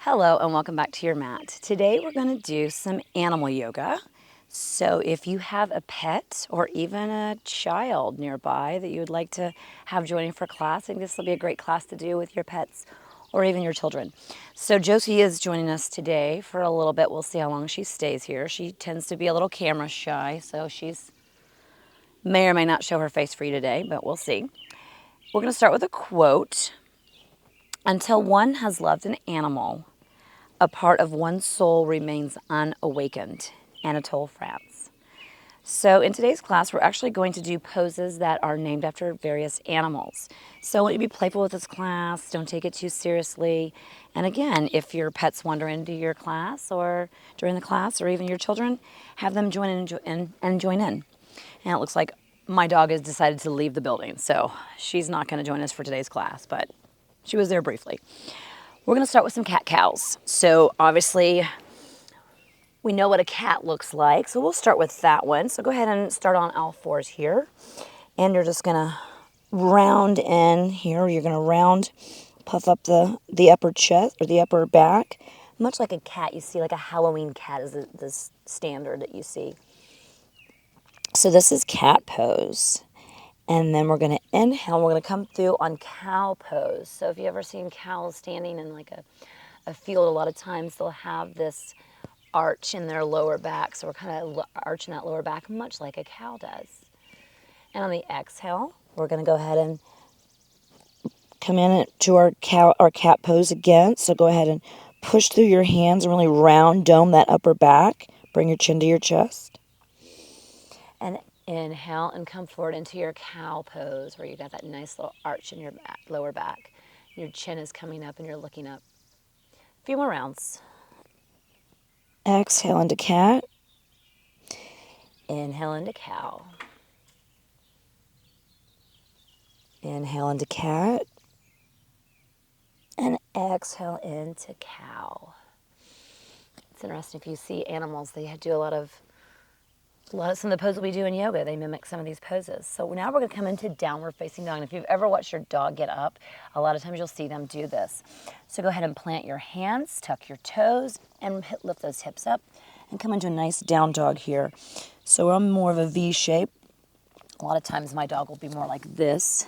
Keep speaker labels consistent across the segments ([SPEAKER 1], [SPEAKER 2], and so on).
[SPEAKER 1] Hello and welcome back to your mat. Today we're going to do some animal yoga. So if you have a pet or even a child nearby that you would like to have joining for class, I think this will be a great class to do with your pets or even your children. So Josie is joining us today for a little bit. We'll see how long she stays here. She tends to be a little camera shy, so she's may or may not show her face for you today, but we'll see. We're going to start with a quote. Until one has loved an animal, a part of one's soul remains unawakened. Anatole France. So in today's class, we're actually going to do poses that are named after various animals. So I want you to be playful with this class. Don't take it too seriously. And again, if your pets wander into your class or during the class, or even your children, have them join in and join in. And it looks like my dog has decided to leave the building, so she's not going to join us for today's class, but she was there briefly. We're going to start with some cat-cows. So obviously, we know what a cat looks like, so we'll start with that one. So go ahead and start on all fours here. And you're just going to round in here. You're going to puff up the upper chest or the upper back. Much like a cat, you see, like a Halloween cat is the standard that you see. So this is cat pose. And then we're going to inhale. We're going to come through on cow pose. So if you've ever seen cows standing in like a field, a lot of times they'll have this arch in their lower back. So we're kind of arching that lower back much like a cow does. And on the exhale, we're going to go ahead and come into our cat pose again. So go ahead and push through your hands and really round dome that upper back. Bring your chin to your chest. And inhale and come forward into your cow pose where you got that nice little arch in your lower back. Your chin is coming up and you're looking up. A few more rounds. Exhale into cat. Inhale into cow. Inhale into cat. And exhale into cow. It's interesting, if you see animals, they do a lot of some of the poses we do in yoga, they mimic some of these poses. So now we're going to come into downward facing dog. And if you've ever watched your dog get up, a lot of times you'll see them do this. So go ahead and plant your hands, tuck your toes, and lift those hips up and come into a nice down dog here. So I'm more of a V shape. A lot of times my dog will be more like this,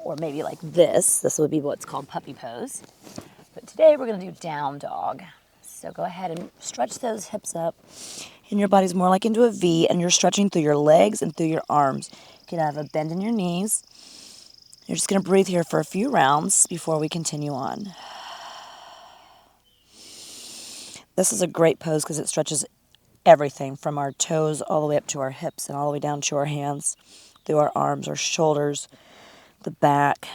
[SPEAKER 1] or maybe like this. This would be what's called puppy pose. But today we're going to do down dog. So go ahead and stretch those hips up. And your body's more like into a V, and you're stretching through your legs and through your arms. You can have a bend in your knees. You're just going to breathe here for a few rounds before we continue on. This is a great pose because it stretches everything from our toes all the way up to our hips and all the way down to our hands, through our arms, our shoulders, the back.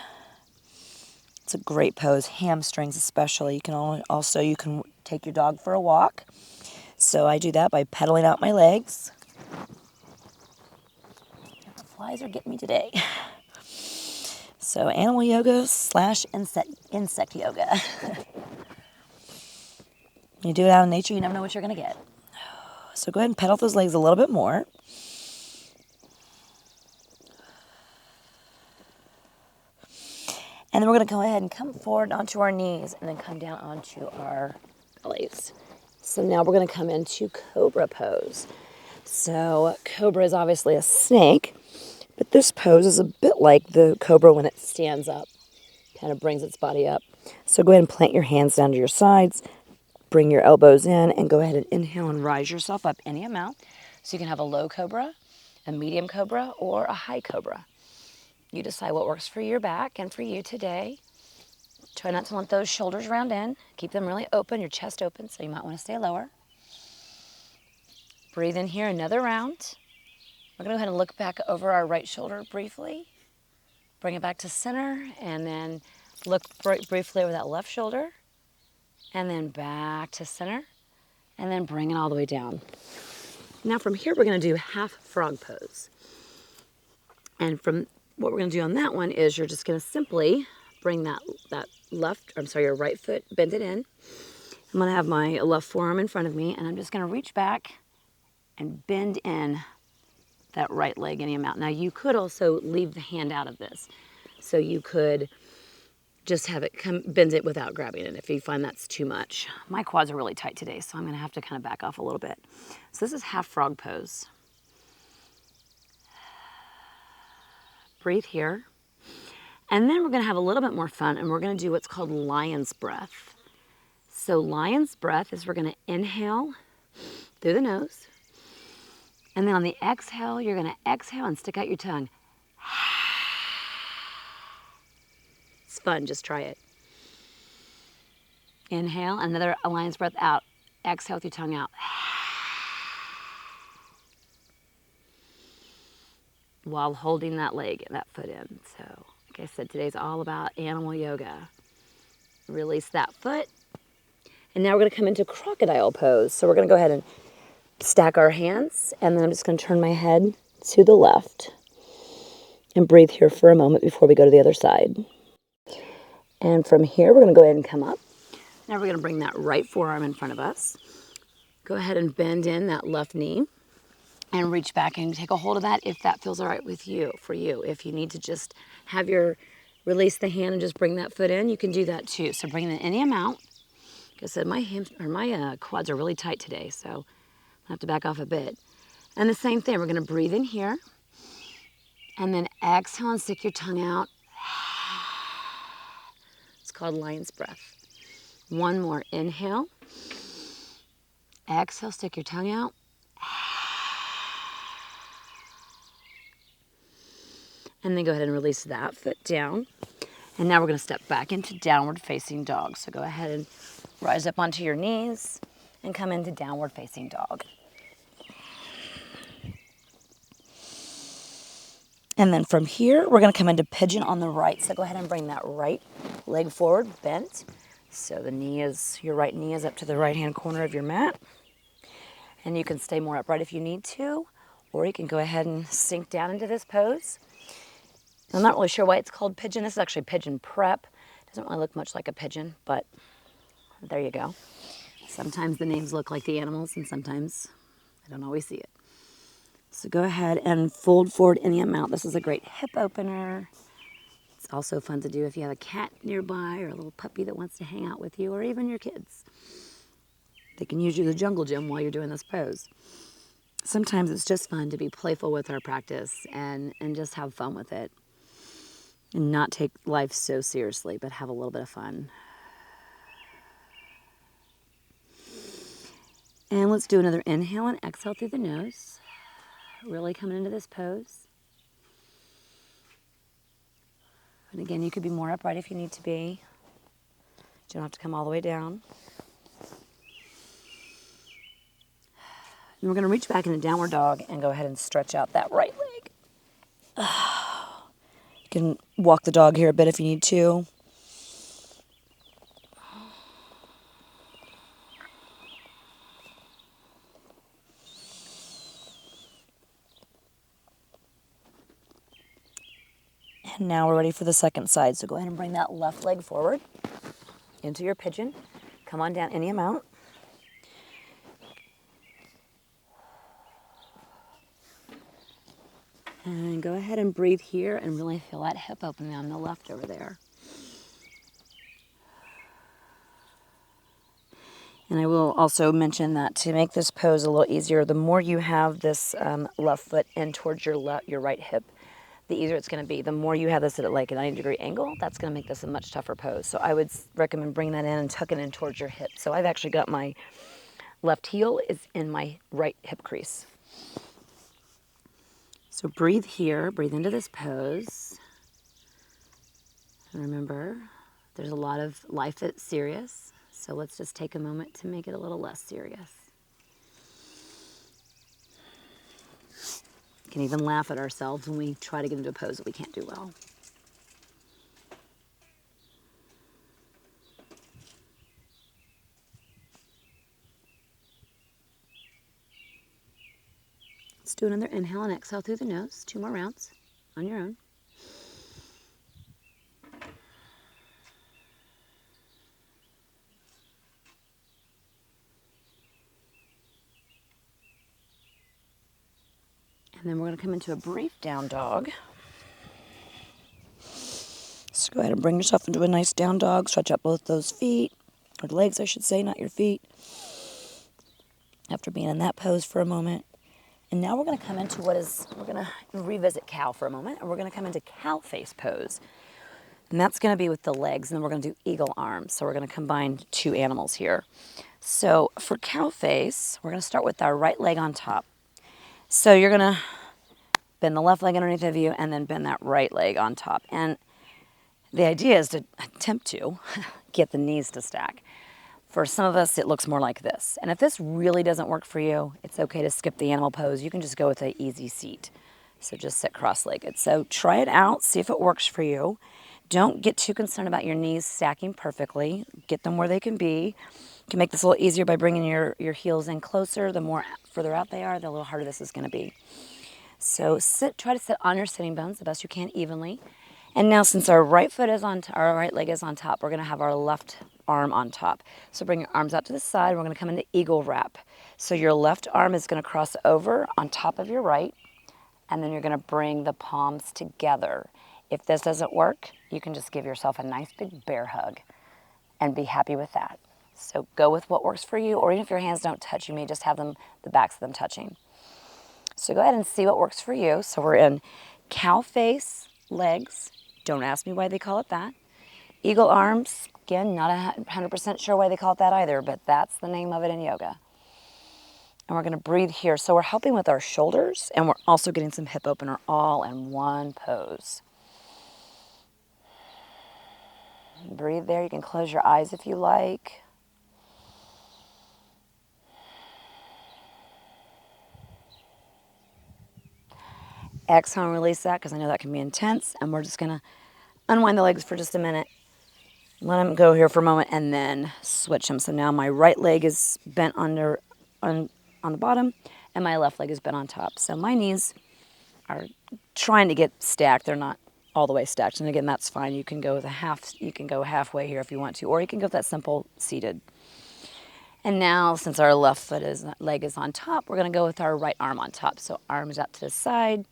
[SPEAKER 1] It's a great pose, hamstrings especially. You can take your dog for a walk. So I do that by pedaling out my legs. The flies are getting me today. So animal yoga / insect yoga. When you do it out in nature, you never know what you're going to get. So go ahead and pedal those legs a little bit more. And then we're going to go ahead and come forward onto our knees and then come down onto our bellies. So now we're going to come into cobra pose. So cobra is obviously a snake, but this pose is a bit like the cobra when it stands up, kind of brings its body up. So go ahead and plant your hands down to your sides, bring your elbows in, and go ahead and inhale and rise yourself up any amount. So you can have a low cobra, a medium cobra, or a high cobra. You decide what works for your back and for you today. Try not to let those shoulders round in. Keep them really open, your chest open, so you might want to stay lower. Breathe in here another round. We're going to go ahead and look back over our right shoulder briefly. Bring it back to center, and then look briefly over that left shoulder. And then back to center, and then bring it all the way down. Now from here, we're going to do half frog pose. And from what we're going to do on that one is you're just going to simply bring your right foot, bend it in. I'm going to have my left forearm in front of me, and I'm just going to reach back and bend in that right leg any amount. Now, you could also leave the hand out of this. So you could just have it bend it without grabbing it if you find that's too much. My quads are really tight today, so I'm gonna have to kind of back off a little bit. So this is half frog pose. Breathe here. And then we're gonna have a little bit more fun, and we're gonna do what's called lion's breath. So lion's breath is we're gonna inhale through the nose, and then on the exhale, you're gonna exhale and stick out your tongue. It's fun, just try it. Inhale, another lion's breath out. Exhale with your tongue out. While holding that leg and that foot in. So, like I said, today's all about animal yoga. Release that foot. And now we're gonna come into crocodile pose. So we're gonna go ahead and stack our hands, and then I'm just gonna turn my head to the left and breathe here for a moment before we go to the other side. And from here, we're gonna go ahead and come up. Now we're gonna bring that right forearm in front of us. Go ahead and bend in that left knee and reach back and take a hold of that if that feels all right with you, for you. If you need to just have release the hand and just bring that foot in, you can do that too. So bring in any amount. Like I said, my quads are really tight today, so I have to back off a bit. And the same thing, we're gonna breathe in here, and then exhale and stick your tongue out. It's called lion's breath. One more, inhale. Exhale, stick your tongue out. And then go ahead and release that foot down. And now we're gonna step back into downward facing dog. So go ahead and rise up onto your knees and come into downward facing dog. And then from here, we're gonna come into pigeon on the right. So go ahead and bring that right leg forward, bent. So your right knee is up to the right-hand corner of your mat. And you can stay more upright if you need to, or you can go ahead and sink down into this pose. I'm not really sure why it's called pigeon. This is actually pigeon prep. It doesn't really look much like a pigeon, but there you go. Sometimes the names look like the animals, and sometimes I don't always see it. So go ahead and fold forward any amount. This is a great hip opener. It's also fun to do if you have a cat nearby or a little puppy that wants to hang out with you, or even your kids. They can use you as a jungle gym while you're doing this pose. Sometimes it's just fun to be playful with our practice and just have fun with it. And not take life so seriously, but have a little bit of fun. And let's do another inhale and exhale through the nose. Really coming into this pose. And again, you could be more upright if you need to be. You don't have to come all the way down. And we're gonna reach back into downward dog and go ahead and stretch out that right leg. You can walk the dog here a bit if you need to. And now we're ready for the second side. So go ahead and bring that left leg forward into your pigeon. Come on down any amount. And go ahead and breathe here and really feel that hip opening on the left over there. And I will also mention that to make this pose a little easier, the more you have this left foot in towards your right hip, the easier it's going to be. The more you have this at like a 90-degree angle, that's going to make this a much tougher pose. So I would recommend bringing that in and tucking in towards your hip. So I've actually got my left heel is in my right hip crease. So breathe here, breathe into this pose. And remember, there's a lot of life that's serious. So let's just take a moment to make it a little less serious. We can even laugh at ourselves when we try to get into a pose that we can't do well. Let's do another inhale and exhale through the nose. 2 more rounds on your own. And then we're going to come into a brief down dog. So So go ahead and bring yourself into a nice down dog. Stretch out both those feet, or legs I should say, not your feet. After being in that pose for a moment. And now we're going to come into we're going to revisit cow for a moment, and we're going to come into cow face pose. And that's going to be with the legs, and then we're going to do eagle arms. So we're going to combine two animals here. So for cow face, we're going to start with our right leg on top. So you're going to bend the left leg underneath of you and then bend that right leg on top. And the idea is to attempt to get the knees to stack. For some of us, it looks more like this. And if this really doesn't work for you, it's okay to skip the animal pose. You can just go with an easy seat. So just sit cross-legged. So try it out, see if it works for you. Don't get too concerned about your knees stacking perfectly. Get them where they can be. You can make this a little easier by bringing your heels in closer. The more further out they are, the little harder this is going to be. So try to sit on your sitting bones the best you can evenly. And now since our right foot is our right leg is on top, we're going to have our left arm on top. So bring your arms out to the side. We're going to come into eagle wrap. So your left arm is going to cross over on top of your right, and then you're going to bring the palms together. If this doesn't work, you can just give yourself a nice big bear hug and be happy with that. So go with what works for you, or even if your hands don't touch, you may just have the backs of them touching. So go ahead and see what works for you. So we're in cow face, legs. Don't ask me why they call it that. Eagle arms, again, not 100% sure why they call it that either, but that's the name of it in yoga. And we're going to breathe here. So we're helping with our shoulders, and we're also getting some hip opener all in one pose. Breathe there. You can close your eyes if you like. Exhale and release that, because I know that can be intense. And we're just going to unwind the legs for just a minute. Let them go here for a moment and then switch them. So now my right leg is bent on the bottom, and my left leg is bent on top. So my knees are trying to get stacked. They're not all the way stacked. And again, that's fine. You can go with you can go halfway here if you want to, or you can go with that simple seated. And now, since our left leg is on top, we're going to go with our right arm on top. So arms out to the side,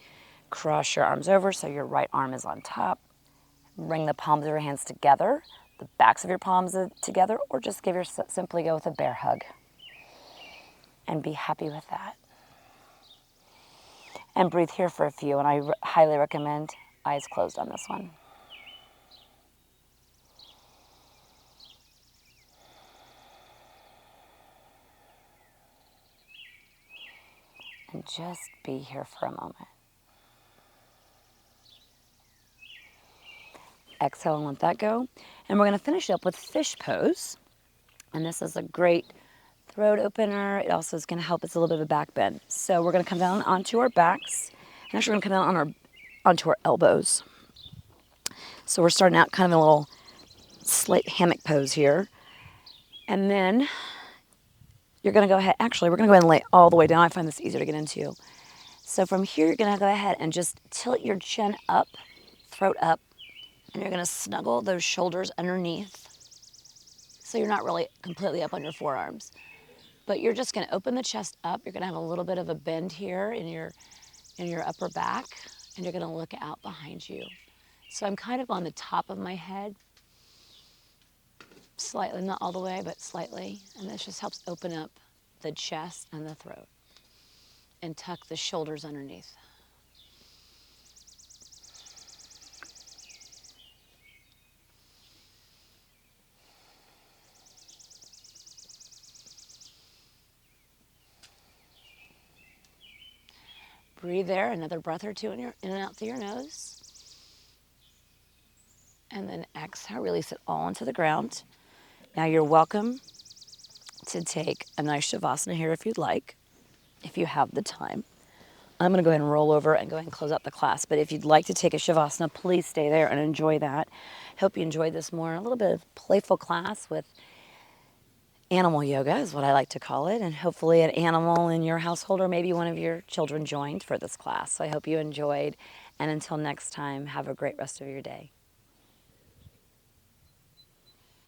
[SPEAKER 1] cross your arms over so your right arm is on top. Bring the palms of your hands together, the backs of your palms together, or just simply go with a bear hug. And be happy with that. And breathe here for a few, and I highly recommend eyes closed on this one. And just be here for a moment. Exhale and let that go. And we're going to finish up with fish pose. And this is a great throat opener. It also is going to help. It's a little bit of a back bend. So we're going to come down onto our backs. And actually we're going to come down onto our elbows. So we're starting out kind of a little slight hammock pose here. And then you're going to go ahead. Actually, we're going to go ahead and lay all the way down. I find this easier to get into. So from here, you're going to go ahead and just tilt your chin up, throat up, and you're going to snuggle those shoulders underneath. So you're not really completely up on your forearms. But you're just going to open the chest up. You're going to have a little bit of a bend here in your upper back, and you're going to look out behind you. So I'm kind of on the top of my head, slightly, not all the way, but slightly. And this just helps open up the chest and the throat and tuck the shoulders underneath. Breathe there, another breath or two in and out through your nose. And then exhale, release it all into the ground. Now you're welcome to take a nice Shavasana here if you'd like, if you have the time. I'm going to go ahead and roll over and go ahead and close out the class. But if you'd like to take a Shavasana, please stay there and enjoy that. Hope you enjoyed this a little bit of playful class with animal yoga is what I like to call it. And hopefully an animal in your household or maybe one of your children joined for this class. So I hope you enjoyed. And until next time, have a great rest of your day.